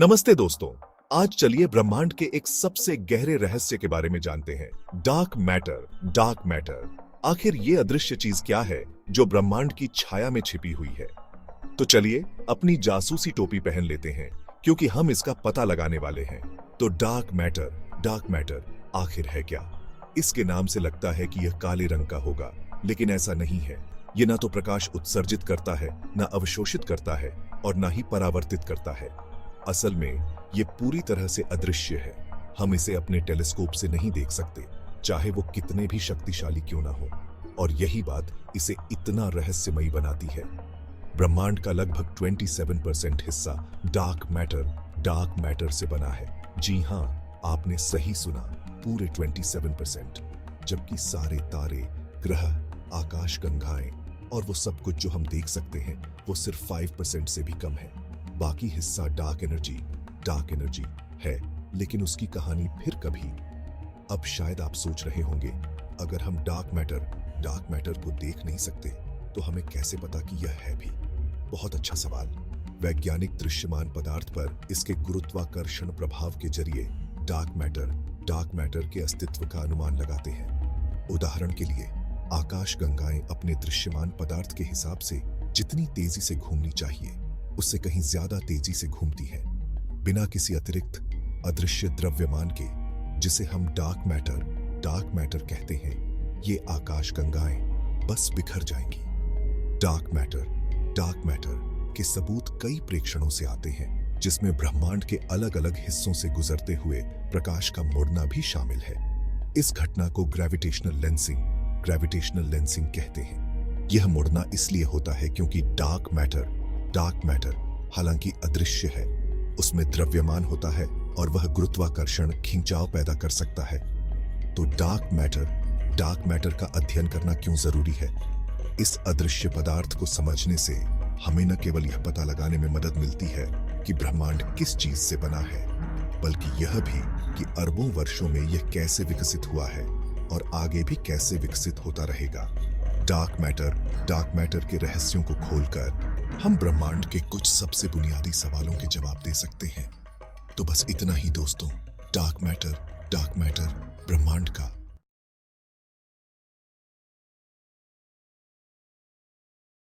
नमस्ते दोस्तों। आज चलिए ब्रह्मांड के एक सबसे गहरे रहस्य के बारे में जानते हैं। Dark matter. डार्क मैटर आखिर ये अदृश्य चीज क्या है जो ब्रह्मांड की छाया में छिपी हुई है? तो चलिए अपनी जासूसी टोपी पहन लेते हैं क्योंकि हम इसका पता लगाने वाले हैं। तो डार्क मैटर आखिर है क्या? इसके नाम से लगता है कि यह काले रंग का होगा, लेकिन ऐसा नहीं है। यह ना तो प्रकाश उत्सर्जित करता है, ना अवशोषित करता है और ना ही परावर्तित करता है। असल में ये पूरी तरह से अदृश्य है। हम इसे अपने टेलीस्कोप से नहीं देख सकते, चाहे वो कितने भी शक्तिशाली क्यों ना हो। और यही बात इसे इतना रहस्यमयी बनाती है। ब्रह्मांड का लगभग 27% हिस्सा डार्क मैटर से बना है। जी हाँ, आपने सही सुना, पूरे 27%। जबकि सारे तारे, ग्रह, आकाशगंगाएं और वो सब कुछ जो हम देख सकते हैं वो सिर्फ 5% से भी कम है। बाकी हिस्सा डार्क एनर्जी है, लेकिन उसकी कहानी फिर कभी। अब शायद आप सोच रहे होंगे, अगर हम डार्क मैटर को देख नहीं सकते तो हमें कैसे पता कि यह है भी? बहुत अच्छा सवाल। वैज्ञानिक दृश्यमान पदार्थ पर इसके गुरुत्वाकर्षण प्रभाव के जरिए डार्क मैटर के अस्तित्व का अनुमान लगाते हैं। उदाहरण के लिए, आकाशगंगाएं अपने दृश्यमान पदार्थ के हिसाब से जितनी तेजी से घूमनी चाहिए उससे कहीं ज्यादा तेजी से घूमती है, बिना किसी अतिरिक्त अदृश्य द्रव्यमान के, जिसे हम डार्क मैटर कहते हैं। ये आकाशगंगाएं बस बिखर जाएंगी। डार्क मैटर के सबूत कई प्रेक्षणों से आते हैं, जिसमें ब्रह्मांड के अलग अलग हिस्सों से गुजरते हुए प्रकाश का मुड़ना भी शामिल है। इस घटना को ग्रेविटेशनल लेंसिंग कहते हैं। यह मुड़ना इसलिए होता है क्योंकि डार्क मैटर हालांकि अदृश्य है, उसमें द्रव्यमान होता है और वह गुरुत्वाकर्षण खिंचाव पैदा कर सकता है। तो डार्क मैटर का अध्ययन करना क्यों जरूरी है? इस अदृश्य पदार्थ को समझने से हमें न केवल यह पता लगाने में मदद मिलती है कि ब्रह्मांड किस चीज से बना है, बल्कि यह भी कि अरबों वर्षों में यह कैसे विकसित हुआ है और आगे भी कैसे विकसित होता रहेगा। डार्क मैटर के रहस्यों को खोलकर हम ब्रह्मांड के कुछ सबसे बुनियादी सवालों के जवाब दे सकते हैं। तो बस इतना ही दोस्तों। डार्क मैटर ब्रह्मांड का